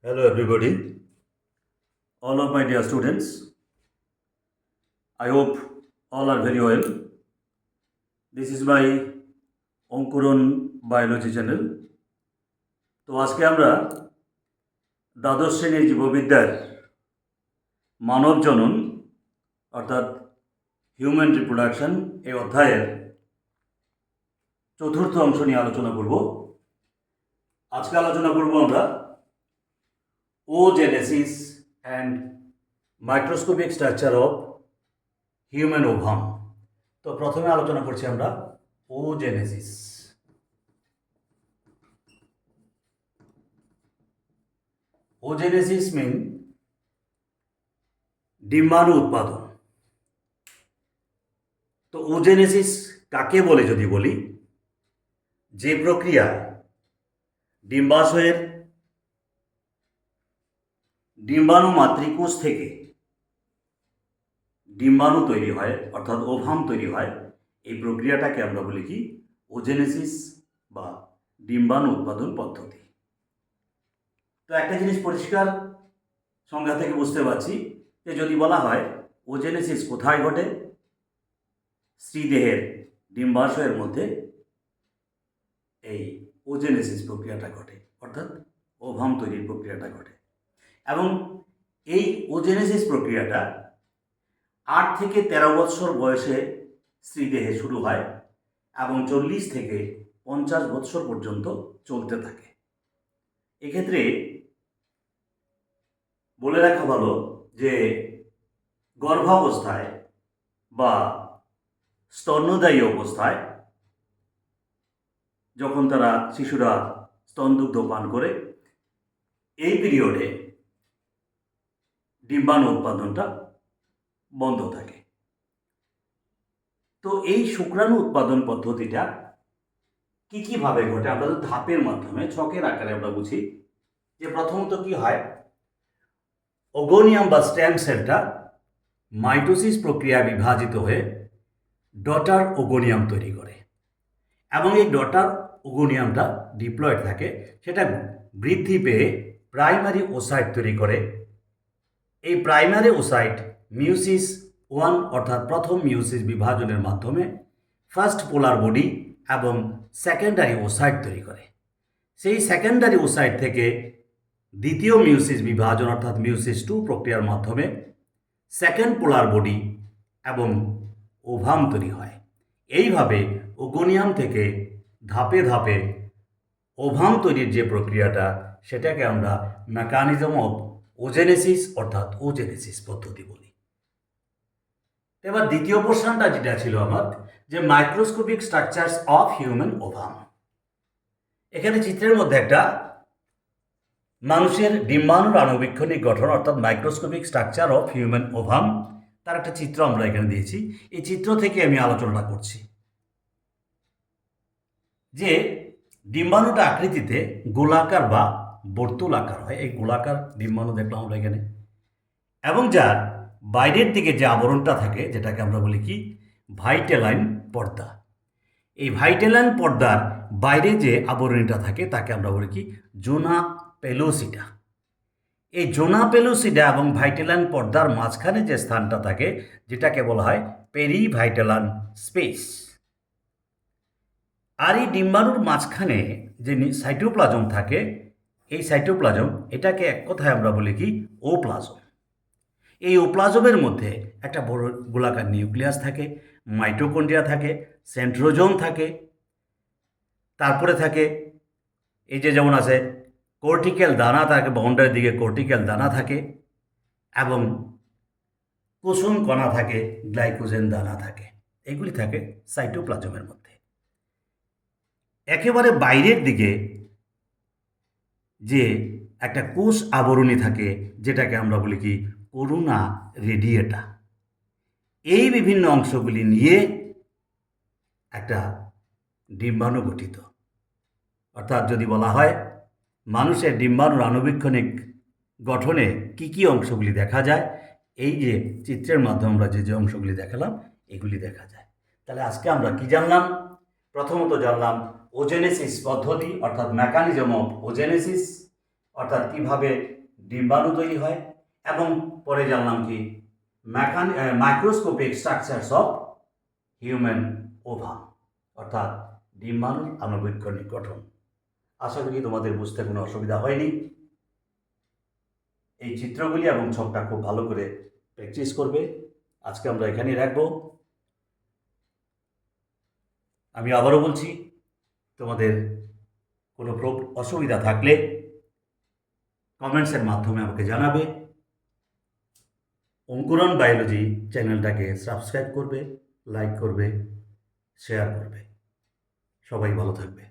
Hello, everybody, all of my dear students. I hope all are very well. This is my Ankuran biology channel. তো আজকে আমরা দ্বাদশ শ্রেণীর জীববিদ্যার মানব জনন অর্থাৎ হিউম্যান রিপ্রোডাকশন এই অধ্যায়ের চতুর্থ অংশ নিয়ে আলোচনা করব। আজকে আলোচনা করব আমরা oogenesis and microscopic structure of human ovum। তো প্রথমে আলোচনা করছি আমরা oogenesis। oogenesis mean ডিম্বাণু উৎপাদন। তো oogenesis কাকে বলে যদি বলি, যে প্রক্রিয়ায় ডিম্বাশয়ের ডিম্বাণু মাতৃকোষ থেকে ডিম্বাণু তৈরি হয় অর্থাৎ ওভাম তৈরি হয়, এই প্রক্রিয়াটাকে আমরা বলি কি oogenesis বা ডিম্বাণু উৎপাদন পদ্ধতি। তো একটা জিনিস পরিষ্কার সংজ্ঞা থেকে বুঝতে পারছি যে যদি বলা হয় oogenesis কোথায় ঘটে, স্ত্রীদেহের ডিম্বাশয়ের মধ্যে এই oogenesis প্রক্রিয়াটা ঘটে অর্থাৎ ওভাম তৈরির প্রক্রিয়াটা ঘটে। এবং এই oogenesis প্রক্রিয়াটা 8 থেকে 13 বৎসর বয়সে স্ত্রীদেহে শুরু হয় এবং 40 থেকে 50 বৎসর পর্যন্ত চলতে থাকে। এক্ষেত্রে বলে রাখা ভালো যে গর্ভাবস্থায় বা স্তন্যদায়ী অবস্থায় যখন শিশুরা স্তনদুগ্ধ পান করে, এই পিরিয়ডে ডিম্বাণু উৎপাদনটা বন্ধ থাকে। তো এই শুক্রাণু উৎপাদন পদ্ধতিটা কীভাবে ঘটে আমরা ধাপের মাধ্যমে ছকের আকারে আমরা বুঝি। যে প্রথমত কি হয়, ওগোনিয়াম বা স্টেম সেলটা মাইটোসিস প্রক্রিয়ায় বিভাজিত হয়ে ডটার ওগোনিয়াম তৈরি করে এবং এই ডটার ওগোনিয়ামটা ডিপ্লয়েড থাকে, সেটা বৃদ্ধি পেয়ে প্রাইমারি ওসাইট তৈরি করে। এই প্রাইমারি ওসাইট মিউসিস 1 অর্থাৎ প্রথম মিউসিস বিভাজনের মাধ্যমে ফার্স্ট পোলার বডি এবং সেকেন্ডারি ওসাইট তৈরি করে। সেই সেকেন্ডারি ওসাইট থেকে দ্বিতীয় মিউসিস বিভাজন অর্থাৎ মিউসিস 2 প্রক্রিয়ার মাধ্যমে সেকেন্ড পোলার বডি এবং ওভাম তৈরি হয়। এইভাবে ওগোনিয়াম থেকে ধাপে ধাপে ওভাম তৈরির যে প্রক্রিয়াটা, সেটাকে আমরা মেকানিজম অফ oogenesis অর্থাৎ oogenesis পদ্ধতি বলি। এবার দ্বিতীয় পোর্শনটা যেটা ছিল আমার, যে microscopic structures of human ovum. এখানে চিত্রের মধ্যে একটা মানুষের ডিম্বাণুর আণুবীক্ষণিক গঠন অর্থাৎ microscopic structure of human ovum, তার একটা চিত্র আমরা এখানে দিয়েছি। এই চিত্র থেকে আমি আলোচনা করছি যে ডিম্বাণুটা আকৃতিতে গোলাকার বা বর্তুলাকার হয়। এই গোলাকার ডিম্বাণু দেখলাম আমরা এখানে, এবং যার বাইরের দিকে যে আবরণটা থাকে যেটাকে আমরা বলি কি ভাইটেলাইন পর্দা। এই ভাইটেলাইন পর্দার বাইরে যে আবরণীটা থাকে তাকে আমরা বলি কি জোনা পেলোসিডা। এই জোনা পেলোসিডা এবং ভাইটেলাইন পর্দার মাঝখানে যে স্থানটা থাকে যেটাকে বলা হয় পেরিভাইটেলান স্পেস। আর এই ডিম্বাণুর মাঝখানে যে সাইটোপ্লাজম থাকে, এই সাইটোপ্লাজম এটাকে এক কথায় আমরা বলি কি ওপ্লাজম। এই ওপ্লাজমের মধ্যে একটা বড় গোলাকার নিউক্লিয়াস থাকে, মাইটোকন্ড্রিয়া থাকে, সেন্ট্রোজোম থাকে, তারপরে থাকে এই যে যেমন আছে কর্টিক্যাল দানা থাকে, বাউন্ডারির দিকে কর্টিক্যাল দানা থাকে এবং কুসুম কণা থাকে, গ্লাইকোজেন দানা থাকে। এগুলি থাকে সাইটোপ্লাজমের মধ্যে। একেবারে বাইরের দিকে যে একটা কোষ আবরণী থাকে যেটাকে আমরা বলি কি করুণা রেডিয়েটা। এই বিভিন্ন অংশগুলি নিয়ে একটা ডিম্বাণু গঠিত। অর্থাৎ যদি বলা হয় মানুষের ডিম্বাণুর আণুবীক্ষণিক গঠনে কি অংশগুলি দেখা যায়, এই যে চিত্রের মাধ্যমে আমরা যে অংশগুলি দেখালাম এগুলি দেখা যায়। তাহলে আজকে আমরা কি জানলাম? প্রথমত জানলাম oogenesis পদ্ধতি অর্থাৎ মেকানিজম অফ oogenesis, অর্থাৎ কীভাবে ডিম্বাণু তৈরি হয়, এবং পরে জানলাম কি মাইক্রোস্কোপিক স্ট্রাকচারস অফ হিউম্যান ওভা, অর্থাৎ ডিম্বাণুর আণুবৈজ্ঞানিক গঠন। আশা করি তোমাদের বুঝতে কোনো অসুবিধা হয়নি। এই চিত্রগুলি এবং ছকটা খুব ভালো করে প্র্যাকটিস করবে। আজকে আমরা এখানেই রাখবো। আমি আবারও বলছি, তোমাদের কোনো অসুবিধা থাকলে কমেন্টসের মাধ্যমে আমাকে জানাবে। অঙ্কুরন বায়োলজি চ্যানেলটাকে সাবস্ক্রাইব করবে, লাইক করবে, শেয়ার করবে। সবাই ভালো থাকবে।